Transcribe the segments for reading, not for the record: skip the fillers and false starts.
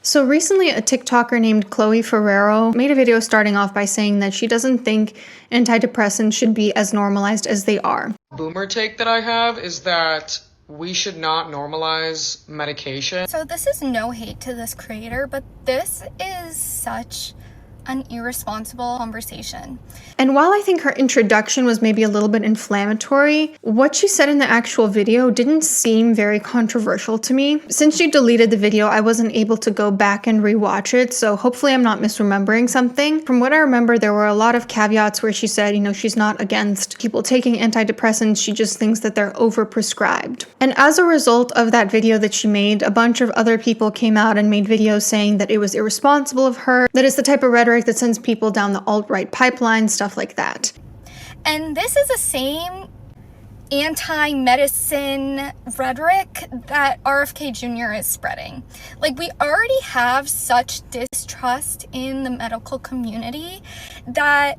So recently, a TikToker named Chloe Ferrero made a video starting off by saying that she doesn't think antidepressants should be as normalized as they are. Boomer take that I have is that we should not normalize medication. So this is no hate to this creator, but this is such an irresponsible conversation. And while I think her introduction was maybe a little bit inflammatory, what she said in the actual video didn't seem very controversial to me. Since she deleted the video, I wasn't able to go back and rewatch it, so hopefully I'm not misremembering something. From what I remember, there were a lot of caveats where she said, she's not against people taking antidepressants, she just thinks that they're overprescribed. And as a result of that video that she made, a bunch of other people came out and made videos saying that it was irresponsible of her, that it's the type of rhetoric that sends people down the alt-right pipeline, stuff like that. And this is the same anti-medicine rhetoric that RFK Jr. is spreading. Like, we already have such distrust in the medical community that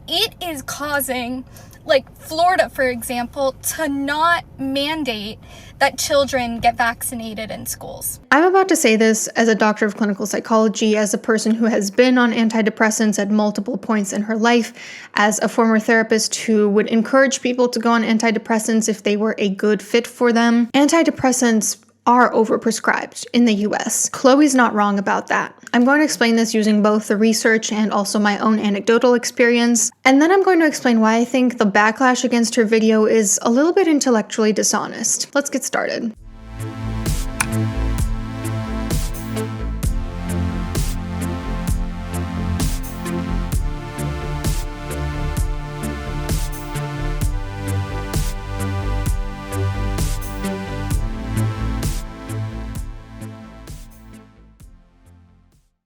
it is causing, like Florida, for example, to not mandate that children get vaccinated in schools. I'm about to say this as a doctor of clinical psychology, as a person who has been on antidepressants at multiple points in her life, as a former therapist who would encourage people to go on antidepressants if they were a good fit for them. Antidepressants are overprescribed in the US. Chloe's not wrong about that. I'm going to explain this using both the research and also my own anecdotal experience, and then I'm going to explain why I think the backlash against her video is a little bit intellectually dishonest. Let's get started.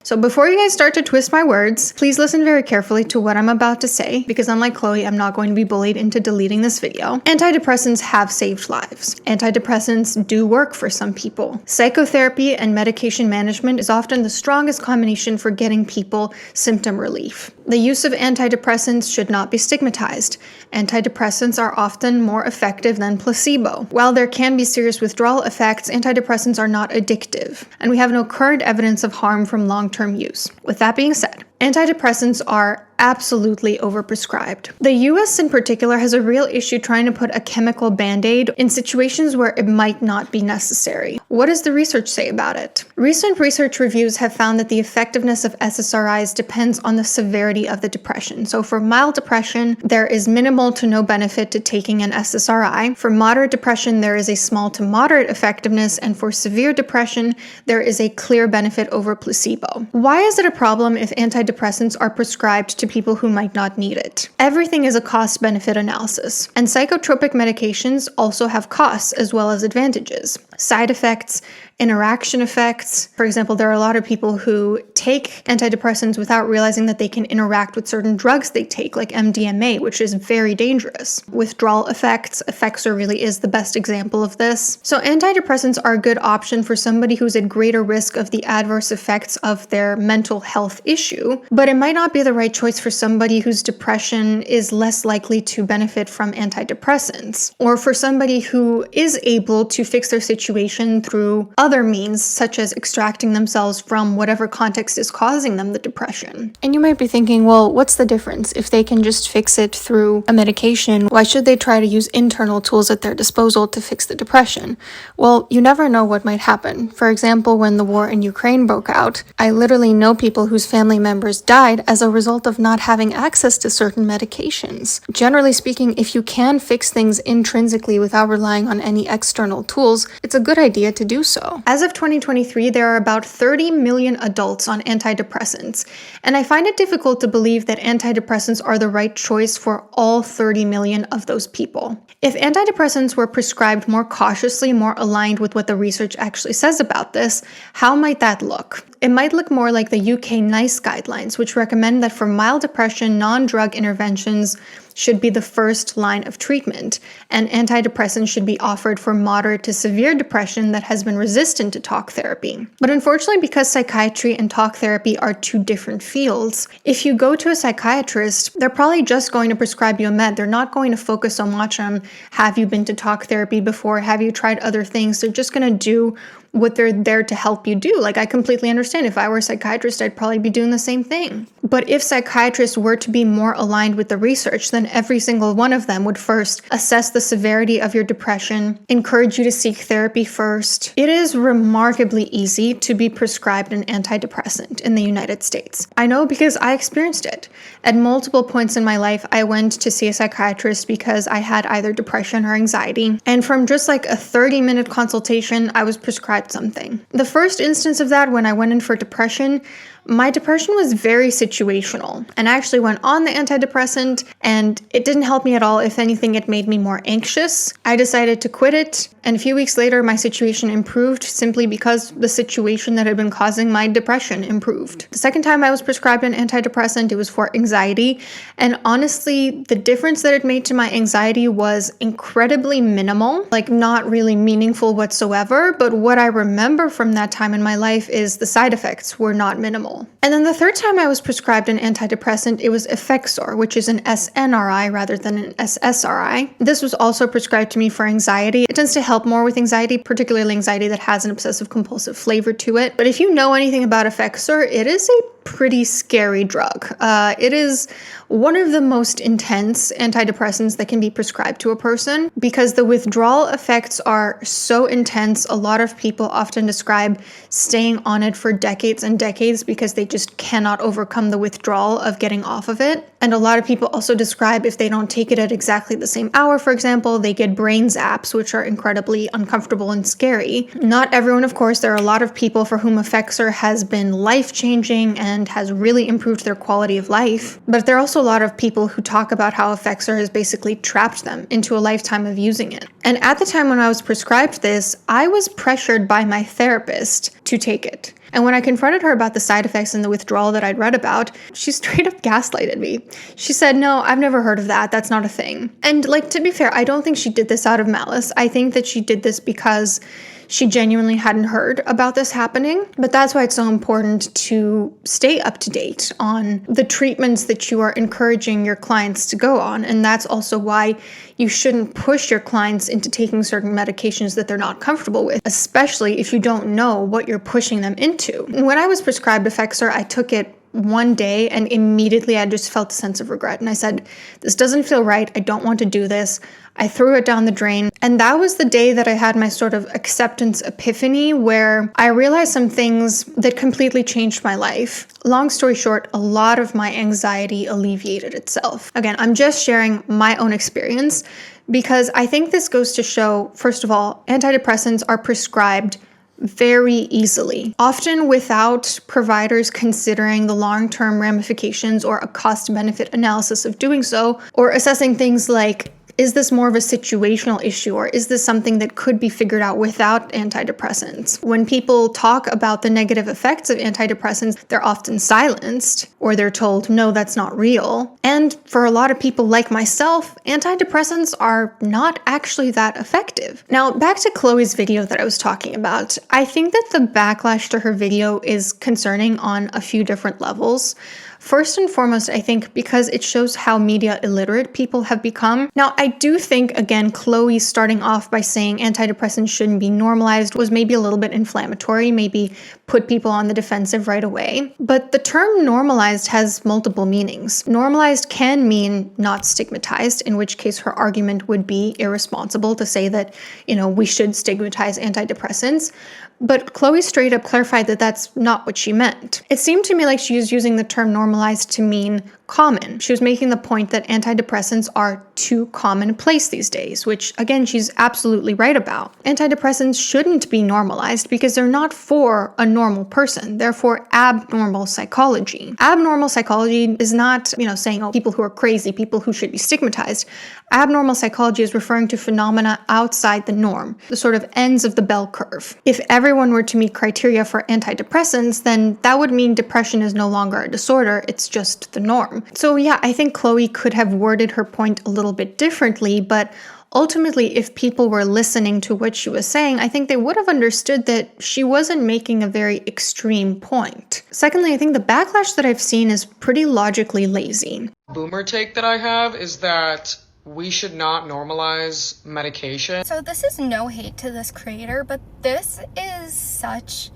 So before you guys start to twist my words, please listen very carefully to what I'm about to say, because unlike Chloe, I'm not going to be bullied into deleting this video. Antidepressants have saved lives. Antidepressants do work for some people. Psychotherapy and medication management is often the strongest combination for getting people symptom relief. The use of antidepressants should not be stigmatized. Antidepressants are often more effective than placebo. While there can be serious withdrawal effects, antidepressants are not addictive, and we have no current evidence of harm from long-term use. With that being said, antidepressants are absolutely overprescribed. The US in particular has a real issue trying to put a chemical band-aid in situations where it might not be necessary. What does the research say about it? Recent research reviews have found that the effectiveness of SSRIs depends on the severity of the depression. So for mild depression, there is minimal to no benefit to taking an SSRI. For moderate depression, there is a small to moderate effectiveness, and for severe depression, there is a clear benefit over placebo. Why is it a problem if antidepressants are prescribed to people who might not need it? Everything is a cost-benefit analysis, and psychotropic medications also have costs as well as advantages. Side effects, interaction effects. For example, there are a lot of people who take antidepressants without realizing that they can interact with certain drugs they take, like MDMA, which is very dangerous. Withdrawal effects. Effexor really is the best example of this. So antidepressants are a good option for somebody who's at greater risk of the adverse effects of their mental health issue, but it might not be the right choice for somebody whose depression is less likely to benefit from antidepressants, or for somebody who is able to fix their situation through other means, such as extracting themselves from whatever context is causing them the depression. And you might be thinking, well, what's the difference? If they can just fix it through a medication, why should they try to use internal tools at their disposal to fix the depression? Well, you never know what might happen. For example, when the war in Ukraine broke out, I literally know people whose family members died as a result of not having access to certain medications. Generally speaking, if you can fix things intrinsically without relying on any external tools, it's a good idea to do so. As of 2023, there are about 30 million adults on antidepressants, and I find it difficult to believe that antidepressants are the right choice for all 30 million of those people. If antidepressants were prescribed more cautiously, more aligned with what the research actually says about this, how might that look? It might look more like the UK NICE guidelines, which recommend that for mild depression, non-drug interventions should be the first line of treatment, and antidepressants should be offered for moderate to severe depression that has been resistant to talk therapy. But unfortunately, because psychiatry and talk therapy are two different fields, if you go to a psychiatrist, they're probably just going to prescribe you a med. They're not going to focus so much on, have you been to talk therapy before? Have you tried other things? They're just going to do what they're there to help you do. Like, I completely understand. If I were a psychiatrist, I'd probably be doing the same thing. But if psychiatrists were to be more aligned with the research, then every single one of them would first assess the severity of your depression, encourage you to seek therapy first. It is remarkably easy to be prescribed an antidepressant in the United States. I know because I experienced it. At multiple points in my life, I went to see a psychiatrist because I had either depression or anxiety. And from just like a 30-minute consultation, I was prescribed something. The first instance of that, when I went in for depression, my depression was very situational, and I actually went on the antidepressant and it didn't help me at all. If anything, it made me more anxious. I decided to quit it, and a few weeks later, my situation improved simply because the situation that had been causing my depression improved. The second time I was prescribed an antidepressant, it was for anxiety, and honestly, the difference that it made to my anxiety was incredibly minimal, like not really meaningful whatsoever, but what I remember from that time in my life is the side effects were not minimal. And then the third time I was prescribed an antidepressant, it was Effexor, which is an SNRI rather than an SSRI. This was also prescribed to me for anxiety. It tends to help more with anxiety, particularly anxiety that has an obsessive compulsive flavor to it. But if you know anything about Effexor, it is a pretty scary drug. It is one of the most intense antidepressants that can be prescribed to a person because the withdrawal effects are so intense. A lot of people often describe staying on it for decades and decades because they just cannot overcome the withdrawal of getting off of it. And a lot of people also describe if they don't take it at exactly the same hour, for example, they get brain zaps, which are incredibly uncomfortable and scary. Not everyone, of course. There are a lot of people for whom Effexor has been life-changing and has really improved their quality of life. But there are also a lot of people who talk about how Effexor has basically trapped them into a lifetime of using it. And at the time when I was prescribed this, I was pressured by my therapist to take it. And when I confronted her about the side effects and the withdrawal that I'd read about, she straight up gaslighted me. She said, "No, I've never heard of that. That's not a thing." And like, to be fair, I don't think she did this out of malice. I think that she did this because she genuinely hadn't heard about this happening. But that's why it's so important to stay up to date on the treatments that you are encouraging your clients to go on. And that's also why you shouldn't push your clients into taking certain medications that they're not comfortable with, especially if you don't know what you're pushing them into. When I was prescribed Effexor, I took it one day and immediately I just felt a sense of regret. And I said, this doesn't feel right. I don't want to do this. I threw it down the drain. And that was the day that I had my sort of acceptance epiphany where I realized some things that completely changed my life. Long story short, a lot of my anxiety alleviated itself. Again, I'm just sharing my own experience because I think this goes to show, first of all, antidepressants are prescribed very easily, often without providers considering the long-term ramifications or a cost-benefit analysis of doing so, or assessing things like, is this more of a situational issue, or is this something that could be figured out without antidepressants? When people talk about the negative effects of antidepressants, they're often silenced, or they're told, no, that's not real. And for a lot of people like myself, antidepressants are not actually that effective. Now, back to Chloe's video that I was talking about. I think that the backlash to her video is concerning on a few different levels. First and foremost, I think because it shows how media illiterate people have become. Now, I do think, again, Chloe starting off by saying antidepressants shouldn't be normalized was maybe a little bit inflammatory, maybe put people on the defensive right away. But the term normalized has multiple meanings. Normalized can mean not stigmatized, in which case her argument would be irresponsible to say that, we should stigmatize antidepressants. But Chloe straight up clarified that that's not what she meant. It seemed to me like she was using the term normalized to mean common. She was making the point that antidepressants are too commonplace these days, which again, she's absolutely right about. Antidepressants shouldn't be normalized because they're not for a normal person. They're for abnormal psychology. Abnormal psychology is not, saying, people who are crazy, people who should be stigmatized. Abnormal psychology is referring to phenomena outside the norm, the sort of ends of the bell curve. If everyone were to meet criteria for antidepressants, then that would mean depression is no longer a disorder, it's just the norm. So yeah, I think Chloe could have worded her point a little bit differently, but ultimately, if people were listening to what she was saying, I think they would have understood that she wasn't making a very extreme point. Secondly, I think the backlash that I've seen is pretty logically lazy. Boomer take that I have is that we should not normalize medication. So this is no hate to this creator, but this is such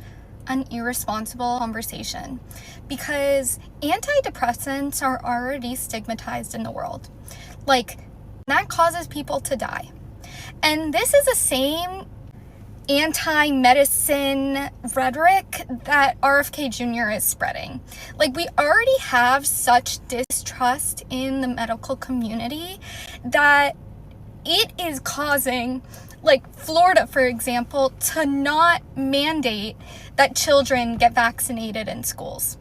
an irresponsible conversation because antidepressants are already stigmatized in the world. Like, that causes people to die. And this is the same anti-medicine rhetoric that RFK Jr. is spreading. Like, we already have such distrust in the medical community that it is causing, like Florida, for example, to not mandate that children get vaccinated in schools.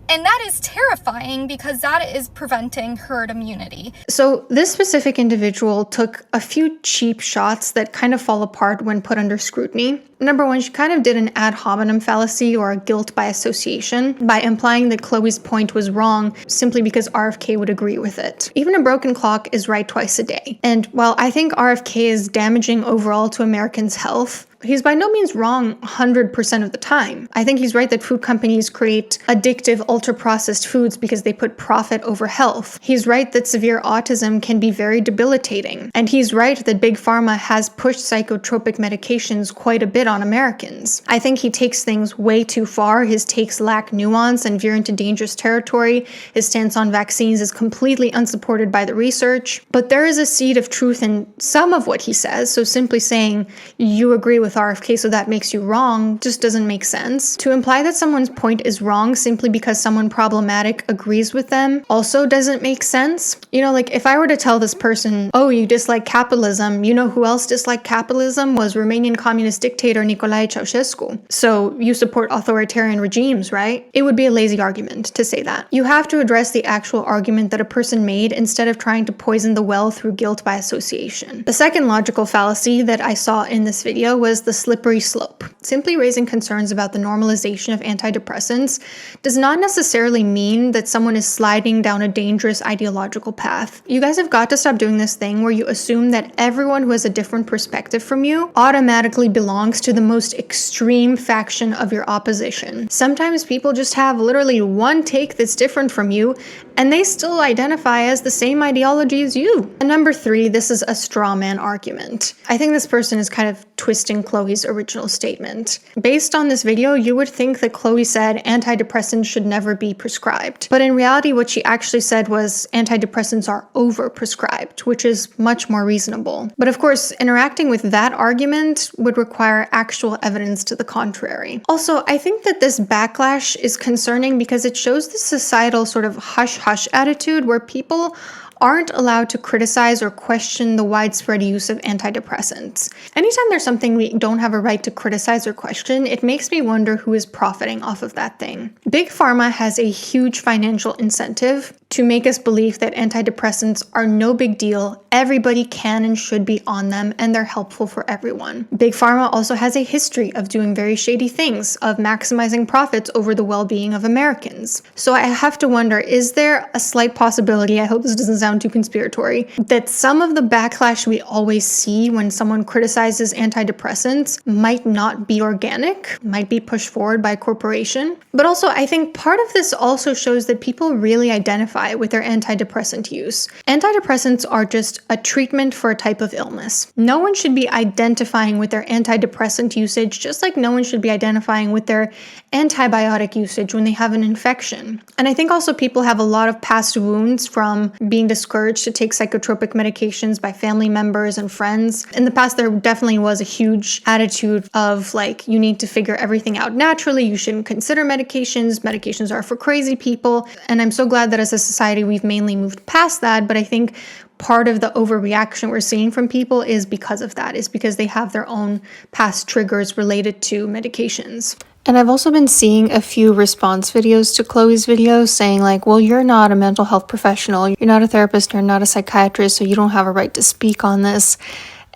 And that is terrifying because that is preventing herd immunity. So this specific individual took a few cheap shots that kind of fall apart when put under scrutiny. Number one, she kind of did an ad hominem fallacy or a guilt by association by implying that Chloe's point was wrong simply because RFK would agree with it. Even a broken clock is right twice a day. And while I think RFK is damaging overall to Americans' health, he's by no means wrong 100% of the time. I think he's right that food companies create addictive, ultra-processed foods because they put profit over health. He's right that severe autism can be very debilitating. And he's right that Big Pharma has pushed psychotropic medications quite a bit on Americans. I think he takes things way too far. His takes lack nuance and veer into dangerous territory. His stance on vaccines is completely unsupported by the research. But there is a seed of truth in some of what he says, so simply saying, you agree with RFK, so that makes you wrong, just doesn't make sense. To imply that someone's point is wrong simply because someone problematic agrees with them also doesn't make sense. You know, like if I were to tell this person, oh, you dislike capitalism, you know who else disliked capitalism was Romanian communist dictator Nicolae Ceausescu. So you support authoritarian regimes, right? It would be a lazy argument to say that. You have to address the actual argument that a person made instead of trying to poison the well through guilt by association. The second logical fallacy that I saw in this video was the slippery slope. Simply raising concerns about the normalization of antidepressants does not necessarily mean that someone is sliding down a dangerous ideological path. You guys have got to stop doing this thing where you assume that everyone who has a different perspective from you automatically belongs to the most extreme faction of your opposition. Sometimes people just have literally one take that's different from you, and they still identify as the same ideology as you. And number three, this is a straw man argument. I think this person is kind of twisting Chloe's original statement. Based on this video, you would think that Chloe said antidepressants should never be prescribed. But in reality, what she actually said was antidepressants are overprescribed, which is much more reasonable. But of course, interacting with that argument would require actual evidence to the contrary. Also, I think that this backlash is concerning because it shows the societal sort of hush-hush attitude where people aren't allowed to criticize or question the widespread use of antidepressants. Anytime there's something we don't have a right to criticize or question, it makes me wonder who is profiting off of that thing. Big Pharma has a huge financial incentive to make us believe that antidepressants are no big deal, everybody can and should be on them, and they're helpful for everyone. Big Pharma also has a history of doing very shady things, of maximizing profits over the well-being of Americans. So I have to wonder, is there a slight possibility, I hope this doesn't sound too conspiratory, that some of the backlash we always see when someone criticizes antidepressants might not be organic, might be pushed forward by a corporation? But also, I think part of this also shows that people really identify with their antidepressant use. Antidepressants are just a treatment for a type of illness. No one should be identifying with their antidepressant usage, just like no one should be identifying with their antibiotic usage when they have an infection. And I think also people have a lot of past wounds from being discouraged to take psychotropic medications by family members and friends. In the past, there definitely was a huge attitude of like, you need to figure everything out naturally, you shouldn't consider medications, medications are for crazy people. And I'm so glad that as a society, we've mainly moved past that, but I think part of the overreaction we're seeing from people is because of that, is because they have their own past triggers related to medications. And I've also been seeing a few response videos to Chloe's videos saying like, well, you're not a mental health professional, you're not a therapist, you're not a psychiatrist, so you don't have a right to speak on this.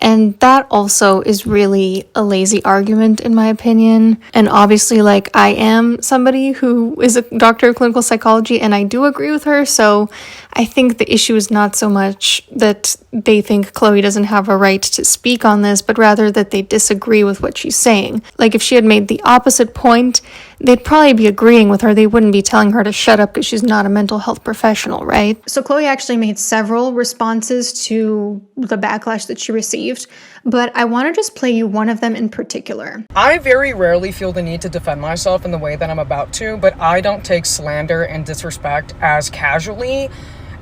And that also is really a lazy argument in my opinion. And obviously, like, I am somebody who is a doctor of clinical psychology and I do agree with her. So I think the issue is not so much that they think Chloe doesn't have a right to speak on this, but rather that they disagree with what she's saying. Like if she had made the opposite point, they'd probably be agreeing with her. They wouldn't be telling her to shut up because she's not a mental health professional, right? So Chloe actually made several responses to the backlash that she received, but I want to just play you one of them in particular. I very rarely feel the need to defend myself in the way that I'm about to, but I don't take slander and disrespect as casually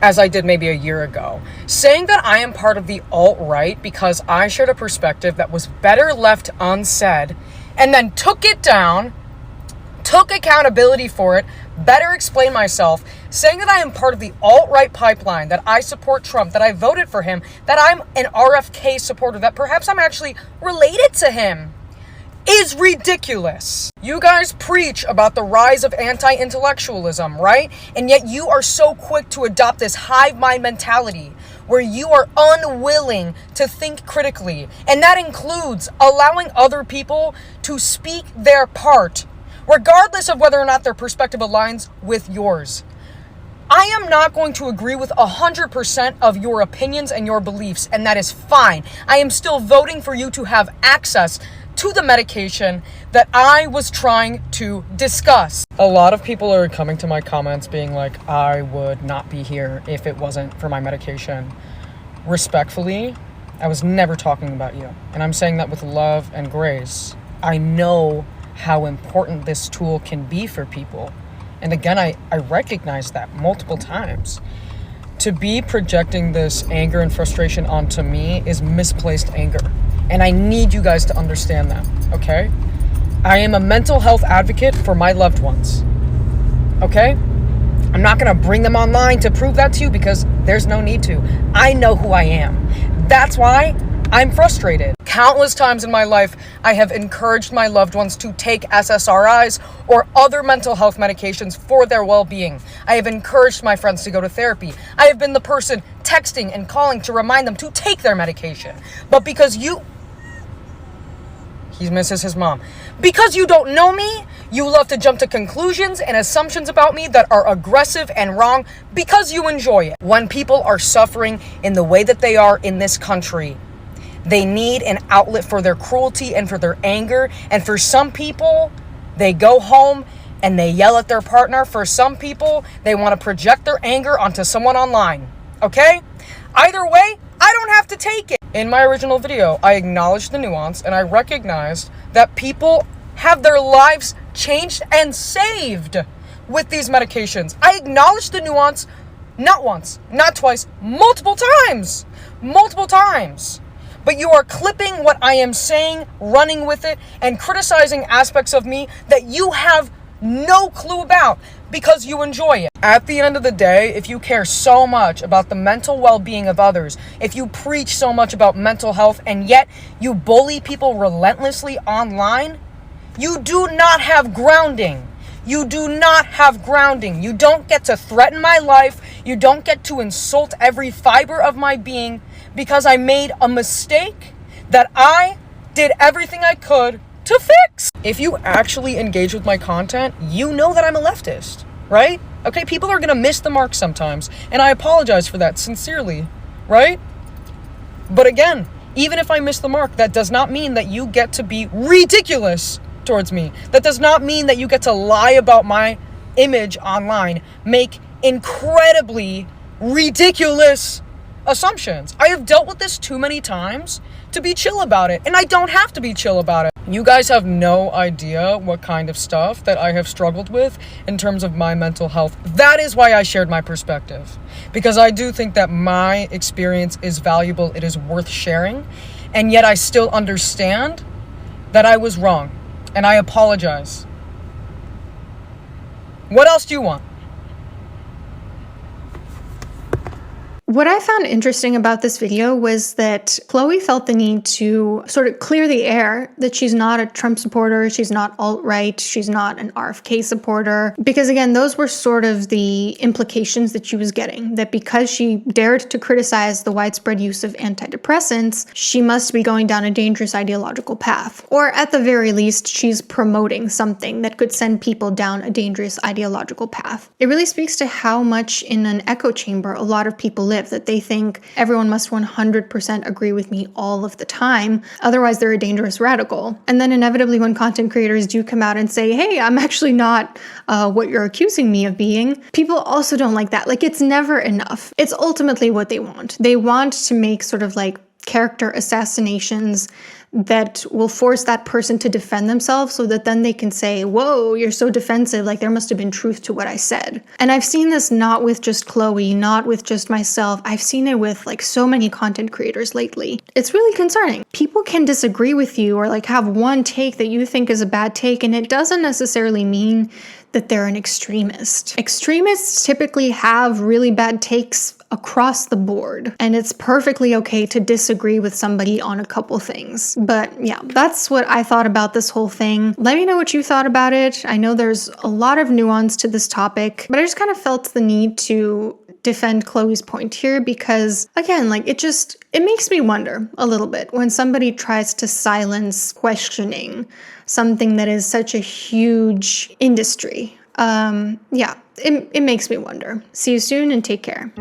as I did maybe a year ago. Saying that I am part of the alt-right because I shared a perspective that was better left unsaid and then took it down, took accountability for it, better explain myself, saying that I am part of the alt-right pipeline, that I support Trump, that I voted for him, that I'm an RFK supporter, that perhaps I'm actually related to him, is ridiculous. You guys preach about the rise of anti-intellectualism, right? And yet you are so quick to adopt this hive mind mentality where you are unwilling to think critically. And that includes allowing other people to speak their part, regardless of whether or not their perspective aligns with yours. I am not going to agree with 100% of your opinions and your beliefs, and that is fine. I am still voting for you to have access to the medication that I was trying to discuss. A lot of people are coming to my comments being like, I would not be here if it wasn't for my medication. Respectfully, I was never talking about you. And I'm saying that with love and grace. I know how important this tool can be for people. And again, I recognize that multiple times. To be projecting this anger and frustration onto me is misplaced anger. And I need you guys to understand that, okay? I am a mental health advocate for my loved ones, okay? I'm not gonna bring them online to prove that to you because there's no need to. I know who I am. That's why I'm frustrated. Countless times in my life, I have encouraged my loved ones to take SSRIs or other mental health medications for their well-being. I have encouraged my friends to go to therapy. I have been the person texting and calling to remind them to take their medication. But because he misses his mom. Because you don't know me, you love to jump to conclusions and assumptions about me that are aggressive and wrong because you enjoy it. When people are suffering in the way that they are in this country, they need an outlet for their cruelty and for their anger. And for some people, they go home and they yell at their partner. For some people, they want to project their anger onto someone online. Okay? Either way, I don't have to take it. In my original video, I acknowledged the nuance and I recognized that people have their lives changed and saved with these medications. I acknowledged the nuance not once, not twice, multiple times. Multiple times. But you are clipping what I am saying, running with it, and criticizing aspects of me that you have no clue about because you enjoy it. At the end of the day, if you care so much about the mental well-being of others, if you preach so much about mental health and yet you bully people relentlessly online, you do not have grounding. You do not have grounding. You don't get to threaten my life. You don't get to insult every fiber of my being because I made a mistake that I did everything I could to fix. If you actually engage with my content, you know that I'm a leftist, right? Okay, people are gonna miss the mark sometimes, and I apologize for that sincerely, right? But again, even if I miss the mark, that does not mean that you get to be ridiculous towards me. That does not mean that you get to lie about my image online, make incredibly ridiculous assumptions. I have dealt with this too many times to be chill about it, and I don't have to be chill about it. You guys have no idea what kind of stuff that I have struggled with in terms of my mental health. That is why I shared my perspective, because I do think that my experience is valuable, it is worth sharing, and yet I still understand that I was wrong, and I apologize. What else do you want? What I found interesting about this video was that Chloe felt the need to sort of clear the air that she's not a Trump supporter, she's not alt-right, she's not an RFK supporter. Because again, those were sort of the implications that she was getting, that because she dared to criticize the widespread use of antidepressants, she must be going down a dangerous ideological path. Or at the very least, she's promoting something that could send people down a dangerous ideological path. It really speaks to how much in an echo chamber a lot of people live. live, that they think everyone must 100% agree with me all of the time. Otherwise, they're a dangerous radical. And then inevitably, when content creators do come out and say, hey, I'm actually not what you're accusing me of being, people also don't like that. Like, it's never enough. It's ultimately what they want. They want to make sort of like character assassinations that will force that person to defend themselves so that then they can say, whoa, you're so defensive, like there must have been truth to what I said. And I've seen this not with just Chloe, not with just myself. I've seen it with like so many content creators lately. It's really concerning. People can disagree with you or like have one take that you think is a bad take, and it doesn't necessarily mean that they're an extremist. Extremists typically have really bad takes across the board, and it's perfectly okay to disagree with somebody on a couple things. But yeah, that's what I thought about this whole thing. Let me know what you thought about it. I know there's a lot of nuance to this topic, but I just kind of felt the need to defend Chloe's point here because, again, like it makes me wonder a little bit when somebody tries to silence questioning something that is such a huge industry. Yeah, it makes me wonder. See you soon and take care.